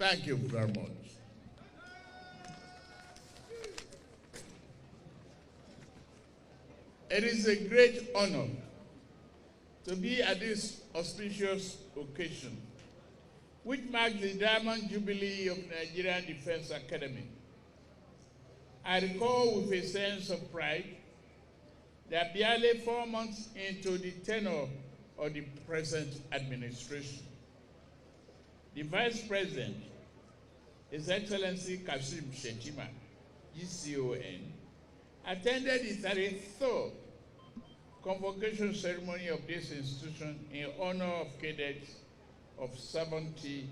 Thank you very much. It is a great honor to be at this auspicious occasion, which marks the Diamond Jubilee of Nigerian Defense Academy. I recall with a sense of pride that barely 4 months into the tenure of the present administration, the Vice President, His Excellency Kashim Shettima, GCON, attended the 33rd convocation ceremony of this institution in honor of cadets of 70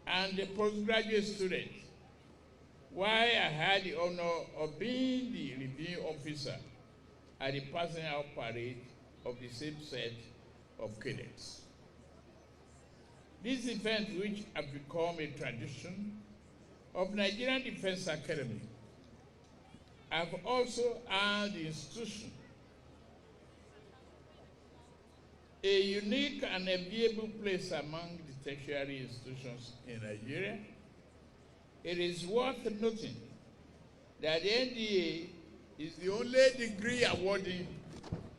and the postgraduate students, while I had the honor of being the reviewing officer at the passing out parade of the same set of cadets. This event, which has become a tradition of Nigerian Defense Academy, have also earned the institution a unique and enviable place among the tertiary institutions in Nigeria. It is worth noting that the NDA is the only degree awarding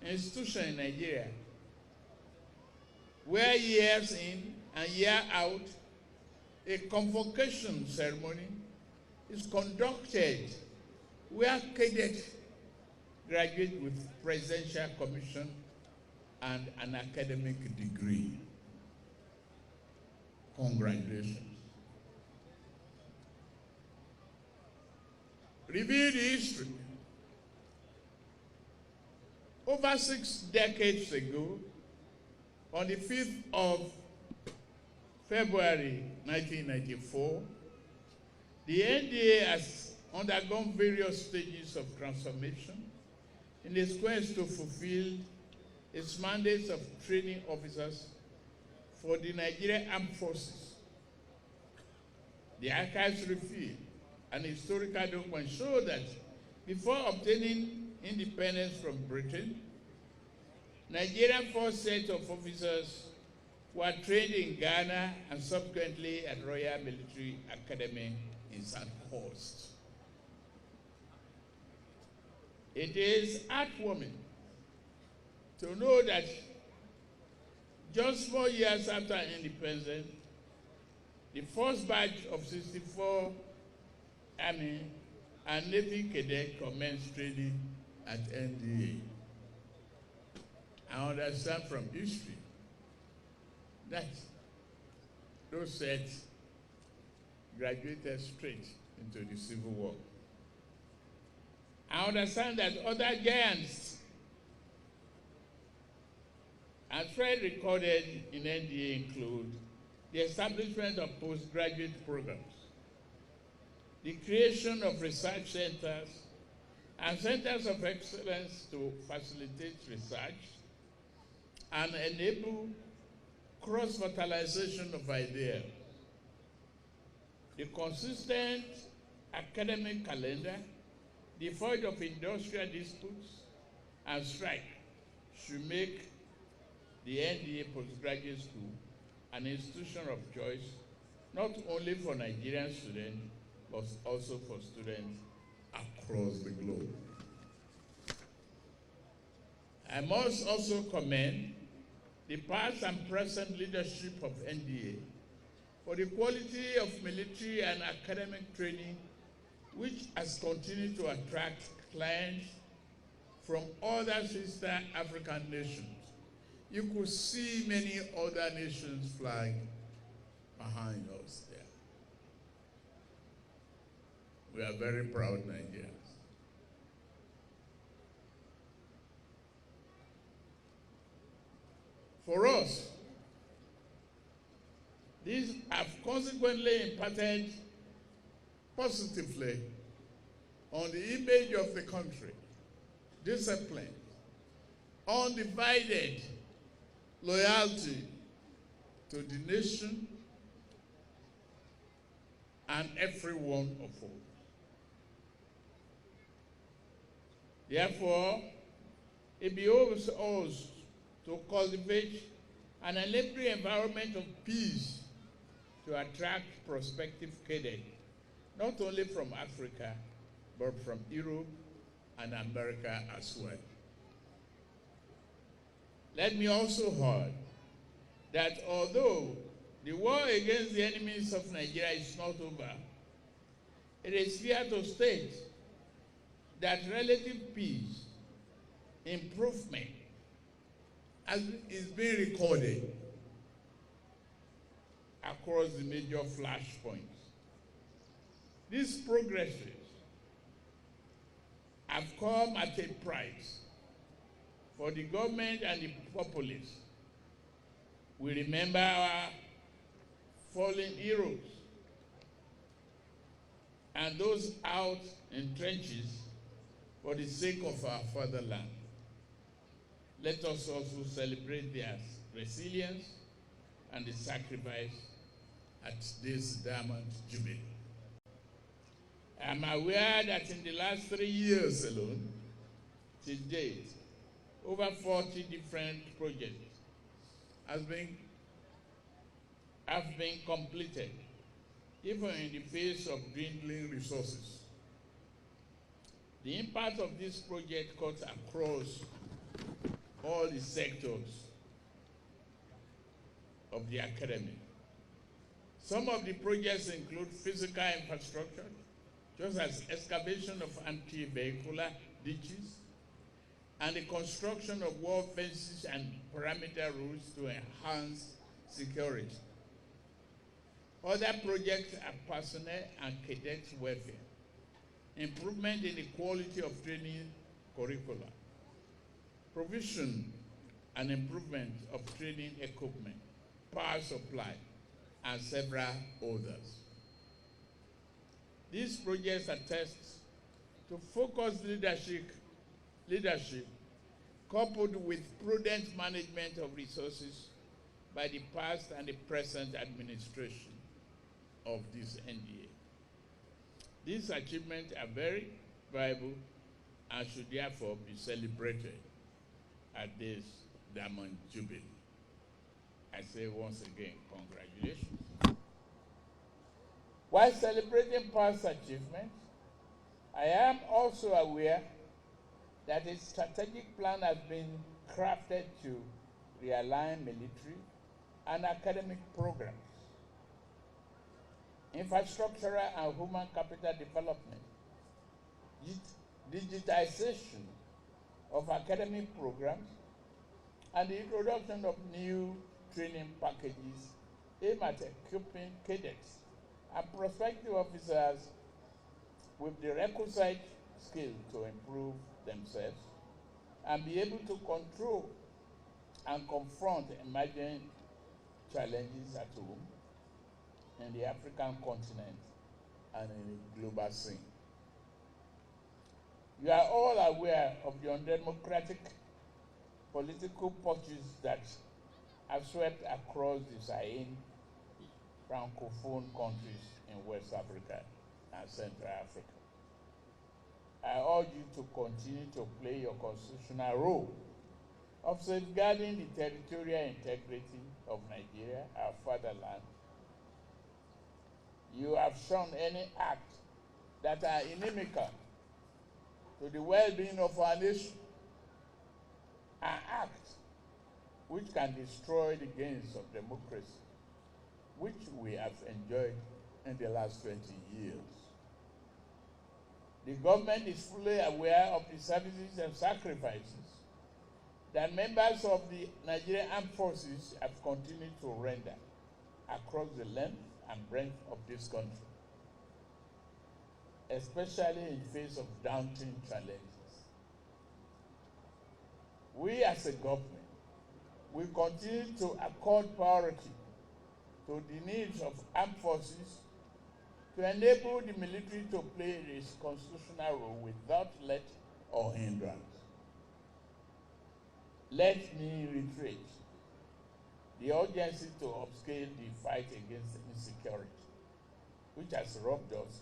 institution in Nigeria where years in and year out, a convocation ceremony is conducted where cadets graduate with presidential commission and an academic degree. Congratulations. Review the history. Over 6 decades ago, on the 5th of February 1994, the NDA has undergone various stages of transformation in its quest to fulfill its mandates of training officers for the Nigerian Armed Forces. The archives reveal and historical documents show that before obtaining independence from Britain, Nigerian first set of officers were trained in Ghana and subsequently at Royal Military Academy in Sandhurst. It is heartwarming to know that just 4 years after independence, the first batch of 64 Army and Navy cadets commenced training at NDA. I understand from history that those sets graduated straight into the Civil War. I understand that other giants and trade recorded in NDA include the establishment of postgraduate programs, the creation of research centers and centers of excellence to facilitate research and enable cross-fertilization of ideas, the consistent academic calendar devoid of industrial disputes and strike should make the NDA Postgraduate School an institution of choice, not only for Nigerian students, but also for students across the globe. I must also commend the past and present leadership of NDA for the quality of military and academic training which has continued to attract clients from other sister African nations. You could see many other nations flag behind us there. We are very proud Nigerians. For us, these have consequently impacted positively on the image of the country, discipline, undivided loyalty to the nation and every one of us. Therefore, it behoves us to cultivate an enabling environment of peace to attract prospective cadets, not only from Africa, but from Europe and America as well. Let me also add that although the war against the enemies of Nigeria is not over, it is fair to state that relative peace improvement is being recorded across the major flashpoints. These progresses have come at a price for the government and the populace. We remember our fallen heroes and those out in trenches for the sake of our fatherland. Let us also celebrate their resilience and the sacrifice at this Diamond Jubilee. I am aware that in the last 3 years alone, to date, over 40 different projects have been completed, even in the face of dwindling resources. The impact of this project cuts across all the sectors of the academy. Some of the projects include physical infrastructure, just as excavation of anti-vehicular ditches, and the construction of wall fences and perimeter roads to enhance security. Other projects are personnel and cadets welfare, improvement in the quality of training curricula, provision and improvement of training equipment, power supply, and several others. These projects attest to focused leadership coupled with prudent management of resources by the past and the present administration of this NDA. These achievements are very valuable and should therefore be celebrated at this Diamond Jubilee. I say once again, congratulations. While celebrating past achievements, I am also aware that a strategic plan has been crafted to realign military and academic programs, infrastructural and human capital development, digitization of academic programs, and the introduction of new training packages aimed at equipping cadets and prospective officers with the requisite skills to improve themselves and be able to control and confront emerging challenges at home, in the African continent, and in the global scene. You are all aware of the undemocratic political pursuits that have swept across the Sahel Francophone countries in West Africa and Central Africa. I urge you to continue to play your constitutional role of safeguarding the territorial integrity of Nigeria, our fatherland. You have shown any acts that are inimical to the well-being of our nation, an act which can destroy the gains of democracy, which we have enjoyed in the last 20 years. The government is fully aware of the services and sacrifices that members of the Nigerian Armed Forces have continued to render across the length and breadth of this country, especially in face of daunting challenges. We as a government will continue to accord priority to the needs of armed forces to enable the military to play its constitutional role without let or hindrance. Let me reiterate the urgency to upscale the fight against insecurity, which has robbed us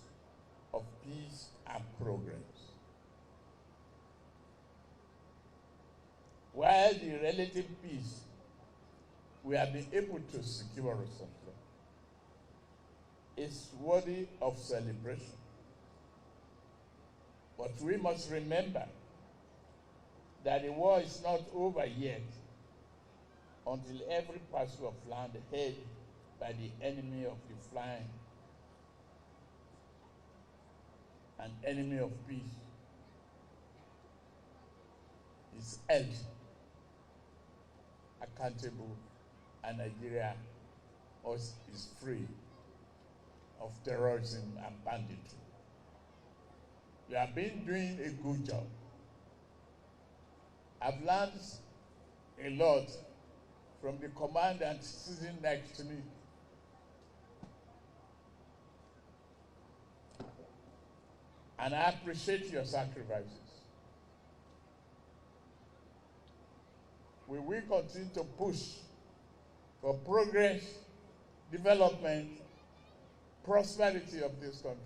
of peace and progress. While the relative peace we have been able to secure recently is worthy of celebration. But we must remember that the war is not over yet until every parcel of land held by the enemy of the flying and enemy of peace is held accountable, and Nigeria is free of terrorism and banditry. We have been doing a good job. I've learned a lot from the commandant sitting next to me. And I appreciate your sacrifices. We will continue to push for progress, development, prosperity of this country.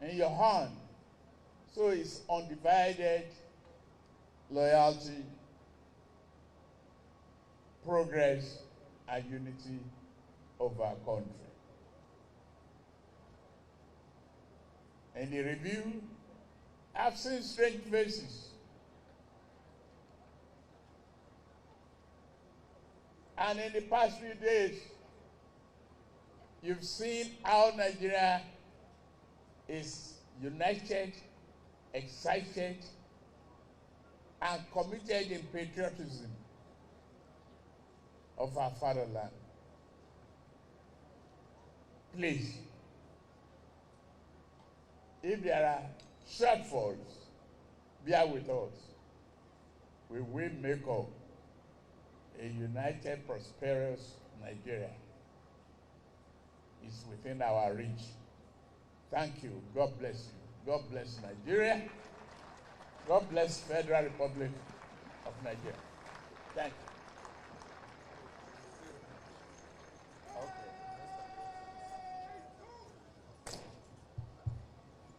In your hand, so it's undivided loyalty, progress, and unity of our country. In the review, I've seen strange faces. And in the past few days, you've seen how Nigeria is united, excited, and committed in patriotism of our fatherland. Please, if there are shortfalls, bear with us. We will make up a united, prosperous Nigeria. Is within our reach. Thank you. God bless you. God bless Nigeria. God bless Federal Republic of Nigeria. Thank you.